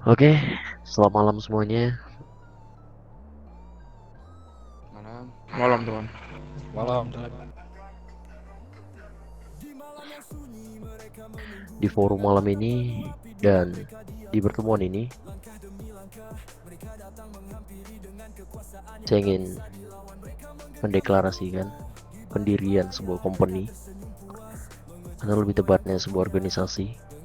Oke, selamat malam semuanya. Malam. Malam teman. Malam teman. Di forum malam ini dan di pertemuan ini, saya ingin mendeklarasikan pendirian sebuah company, atau lebih tepatnya sebuah organisasi.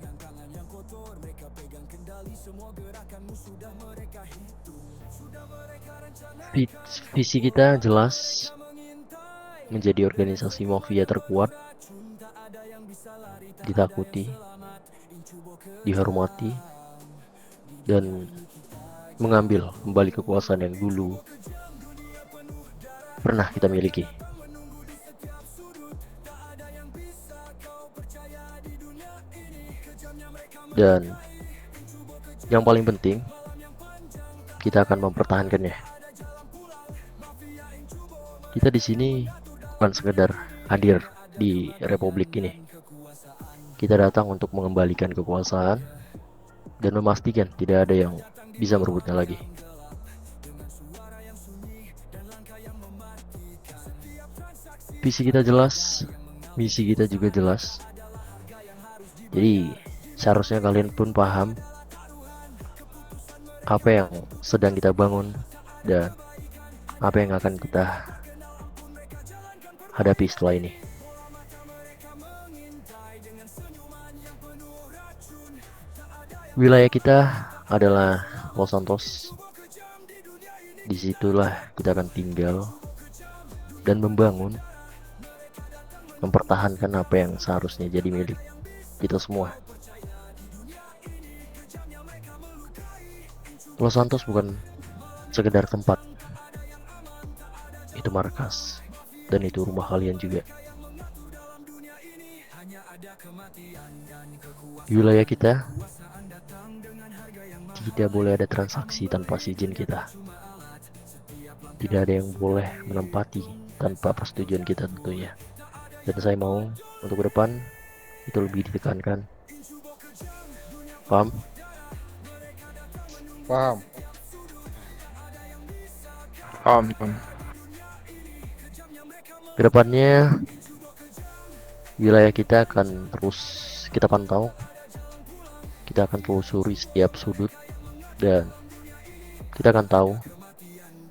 Visi kita jelas, menjadi organisasi mafia terkuat, ditakuti, dihormati, dan mengambil kembali kekuasaan yang dulu pernah kita miliki. Dan yang paling penting, kita akan mempertahankannya. Kita di sini bukan sekedar hadir di republik ini. Kita datang untuk mengembalikan kekuasaan dan memastikan tidak ada yang bisa merebutnya lagi. Visi kita jelas, misi kita juga jelas. Jadi seharusnya kalian pun paham apa yang sedang kita bangun dan apa yang akan kita hadapi setelah ini. Wilayah kita adalah Los Santos. Disitulah kita akan tinggal dan mempertahankan apa yang seharusnya jadi milik kita semua. Los Santos bukan sekedar tempat, itu markas, dan itu rumah kalian juga. Di wilayah kita tidak boleh ada transaksi tanpa izin kita. Tidak ada yang boleh menempati tanpa persetujuan kita tentunya. Dan saya mau untuk ke depan itu lebih ditekankan. Paham? Paham. Paham teman. Kedepannya wilayah kita akan terus kita pantau. Kita akan telusuri setiap sudut dan kita akan tahu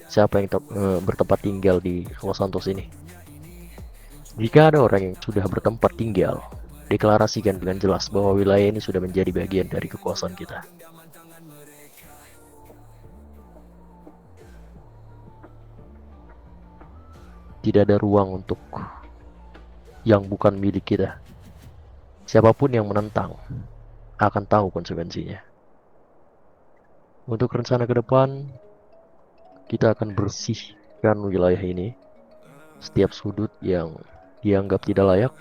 siapa yang bertempat tinggal di Los Santos ini. Jika ada orang yang sudah bertempat tinggal, deklarasikan dengan jelas bahwa wilayah ini sudah menjadi bagian dari kekuasaan kita. Tidak ada ruang untuk yang bukan milik kita. Siapapun yang menentang akan tahu konsekuensinya. Untuk rencana ke depan, kita akan bersihkan wilayah ini. Setiap sudut yang dianggap tidak layak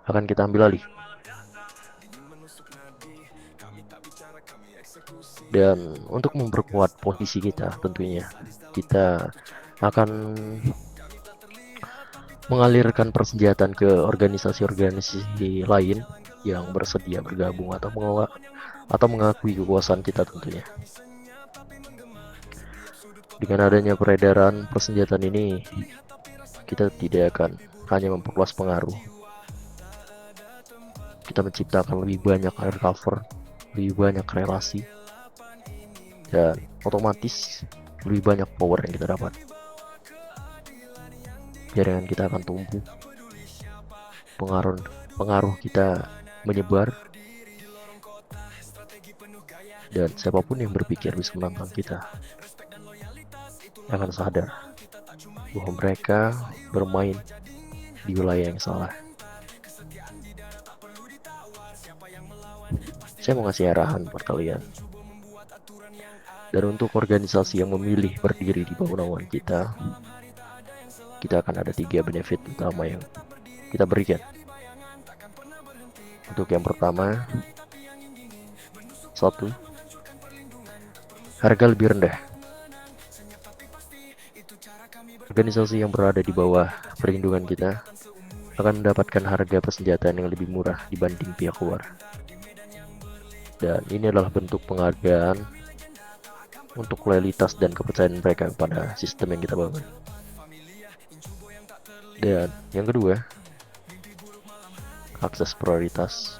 akan kita ambil alih. Dan untuk memperkuat posisi kita tentunya, kita akan mengalirkan persenjataan ke organisasi-organisasi lain yang bersedia bergabung atau mengakui kekuasaan kita tentunya. Dengan adanya peredaran persenjataan ini, kita tidak akan hanya memperluas pengaruh. Kita menciptakan lebih banyak air cover, lebih banyak relasi, dan otomatis lebih banyak power yang kita dapat. Jaringan kita akan tumbuh, pengaruh kita menyebar, dan siapapun yang berpikir bisa menantang kita akan sadar bahwa mereka bermain di wilayah yang salah. Saya mau ngasih arahan buat kalian. Dan untuk organisasi yang memilih berdiri di bawah naungan kita akan ada 3 benefit utama yang kita berikan. Untuk yang pertama, 1, harga lebih rendah. Organisasi yang berada di bawah perlindungan kita akan mendapatkan harga persenjataan yang lebih murah dibanding pihak luar. Dan ini adalah bentuk penghargaan untuk loyalitas dan kepercayaan mereka kepada sistem yang kita bangun. Dan yang kedua, akses prioritas.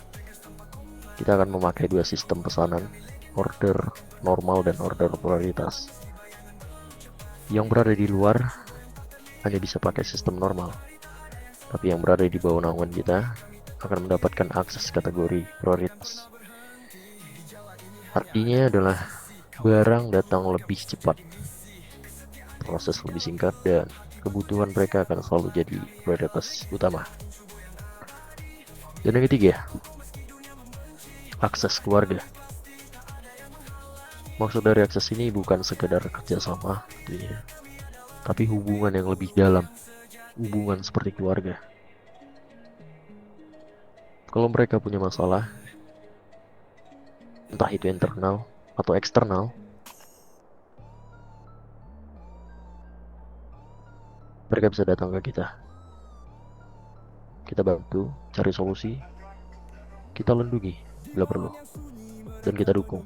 Kita akan memakai dua sistem pesanan, order normal dan order prioritas. Yang berada di luar hanya bisa pakai sistem normal, tapi yang berada di bawah naungan kita akan mendapatkan akses kategori prioritas. Artinya adalah barang datang lebih cepat, proses lebih singkat, dan kebutuhan mereka akan selalu jadi prioritas utama. Dan yang ketiga, akses keluarga. Maksud dari akses ini bukan sekedar kerjasama tentunya, tapi hubungan yang lebih dalam, hubungan seperti keluarga. Kalau mereka punya masalah, entah itu internal atau eksternal, mereka bisa datang ke kita. Kita bantu cari solusi, kita lindungi bila perlu, dan kita dukung.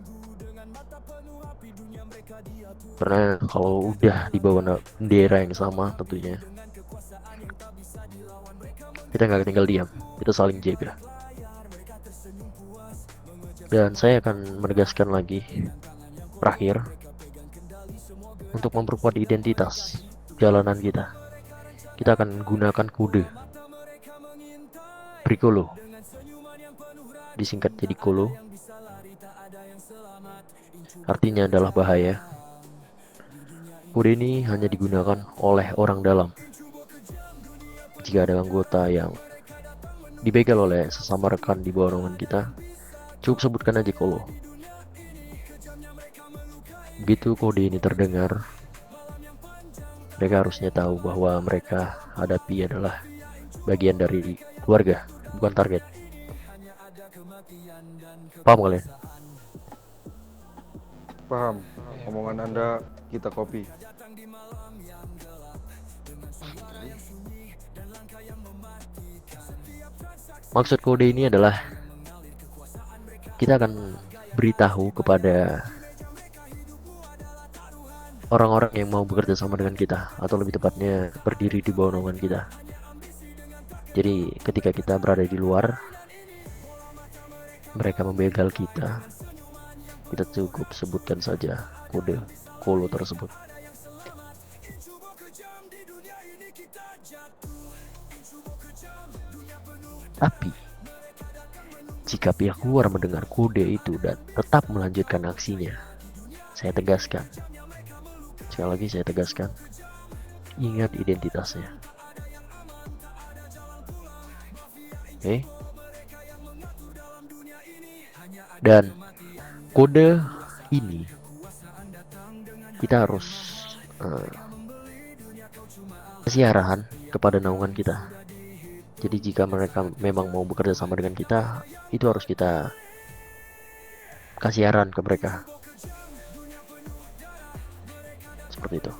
Karena kalau udah di bawah bendera yang sama tentunya, kita nggak tinggal diam, kita saling jaga. Dan saya akan menegaskan lagi, terakhir, untuk memperkuat identitas jalanan kita, kita akan gunakan kode Bricolo, disingkat jadi Kolo. Artinya adalah bahaya. Kode ini hanya digunakan oleh orang dalam. Jika ada anggota yang dibegal oleh sesama rekan di bawah naungan kita, cukup sebutkan aja Kolo. Begitu kode ini terdengar, mereka harusnya tahu bahwa mereka hadapi adalah bagian dari keluarga, bukan target. Paham kalian? Paham. Omongan Anda kita copy. Maksud kode ini adalah kita akan beritahu kepada orang-orang yang mau bekerja sama dengan kita, atau lebih tepatnya berdiri di bawah naungan kita. Jadi ketika kita berada di luar, mereka membegal kita cukup sebutkan saja kode Kolo tersebut. Tapi jika pihak luar mendengar kode itu dan tetap melanjutkan aksinya, saya tegaskan, sekali lagi saya tegaskan, ingat identitasnya. Oke? Dan kode ini kita harus kasih arahan kepada naungan kita. Jadi jika mereka memang mau bekerja sama dengan kita, itu harus kita kasih arahan ke mereka. Seperti itu.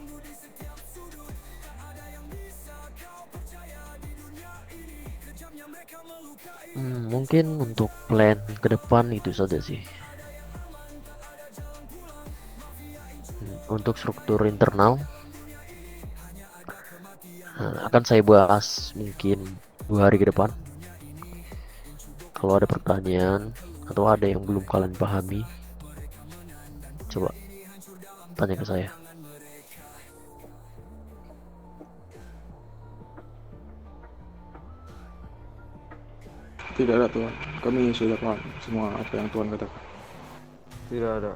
Mungkin untuk plan ke depan itu saja sih. Untuk struktur internal akan saya bahas mungkin 2 hari ke depan. Kalau ada pertanyaan atau ada yang belum kalian pahami, coba tanya ke saya. Tidak ada Tuhan, kami sudah paham semua apa yang Tuhan katakan. Tidak ada.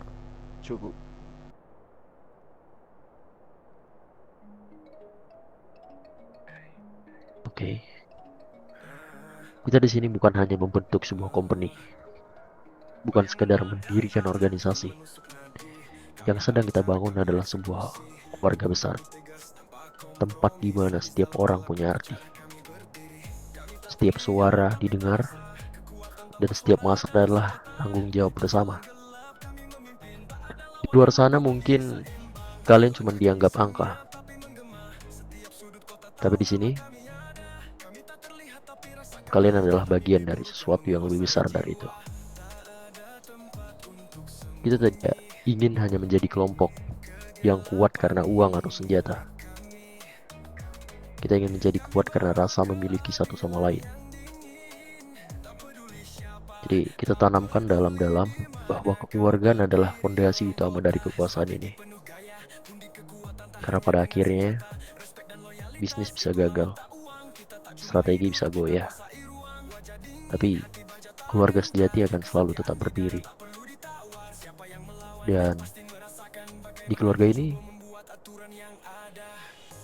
Cukup. Oke. Kita di sini bukan hanya membentuk sebuah company, bukan sekedar mendirikan organisasi. Yang sedang kita bangun adalah sebuah keluarga besar, tempat di mana setiap orang punya arti, setiap suara didengar, dan setiap masa adalah tanggung jawab bersama. Di luar sana mungkin kalian cuma dianggap angka, tapi di sini kalian adalah bagian dari sesuatu yang lebih besar dari itu. Kita tidak ingin hanya menjadi kelompok yang kuat karena uang atau senjata. Kita ingin menjadi kuat karena rasa memiliki satu sama lain. Jadi kita tanamkan dalam-dalam bahwa kekeluargaan adalah fondasi utama dari kekuasaan ini. Karena pada akhirnya bisnis bisa gagal, strategi bisa goyah, tapi keluarga sejati akan selalu tetap berdiri. Dan di keluarga ini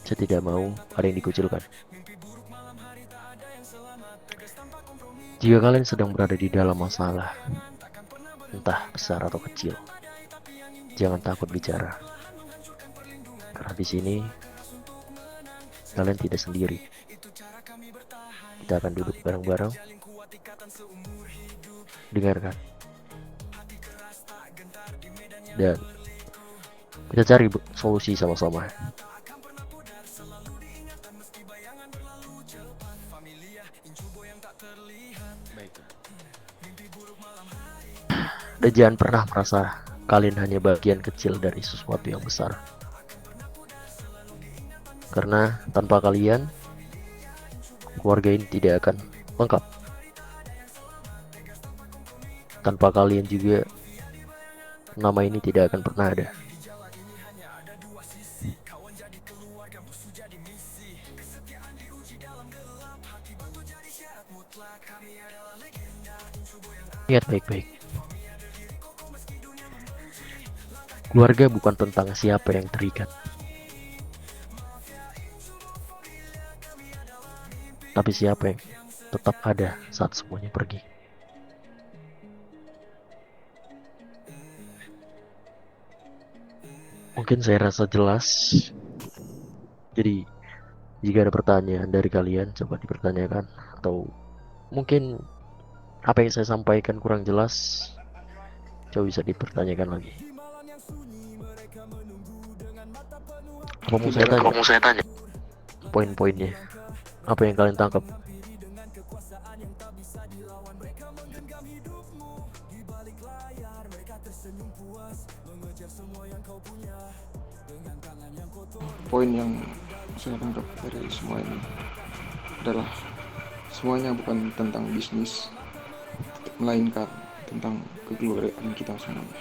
saya tidak mau ada yang dikucilkan. Jika kalian sedang berada di dalam masalah, entah besar atau kecil, jangan takut bicara. Karena di sini kalian tidak sendiri. Kita akan duduk bareng-bareng, dengarkan, dan kita cari solusi sama-sama. Dan jangan pernah merasa kalian hanya bagian kecil dari sesuatu yang besar. Karena tanpa kalian, keluarga ini tidak akan lengkap. Tanpa kalian juga, nama ini tidak akan pernah ada. Ingat baik-baik. Keluarga bukan tentang siapa yang terikat, tapi siapa yang tetap ada saat semuanya pergi. Mungkin saya rasa jelas. Jadi jika ada pertanyaan dari kalian, coba dipertanyakan. Atau mungkin apa yang saya sampaikan kurang jelas, coba bisa dipertanyakan lagi. Apa mau saya tanya? Poin-poinnya. Apa yang kalian tangkap? Poin yang saya tangkap dari semua ini adalah semuanya bukan tentang bisnis, melainkan tentang kekeluargaan kita semuanya.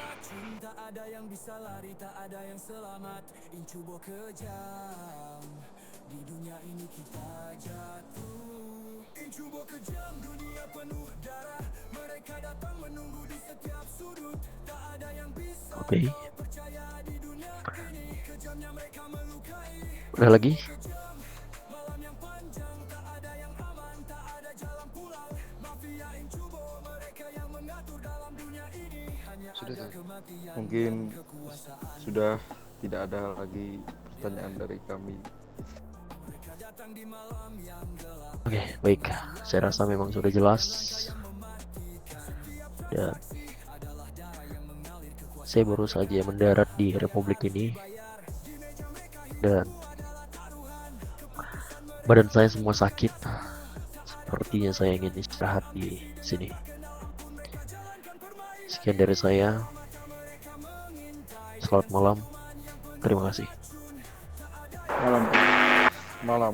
Oke. Udah lagi? Sudah tak? Mungkin sudah tidak ada lagi pertanyaan dari kami. Oke, baik. Saya rasa memang sudah jelas. Dan saya baru saja mendarat di Republik ini. Dan badan saya semua sakit. Sepertinya saya ingin istirahat di sini. Sekian dari saya. Selamat malam. Terima kasih. Malam. Malam.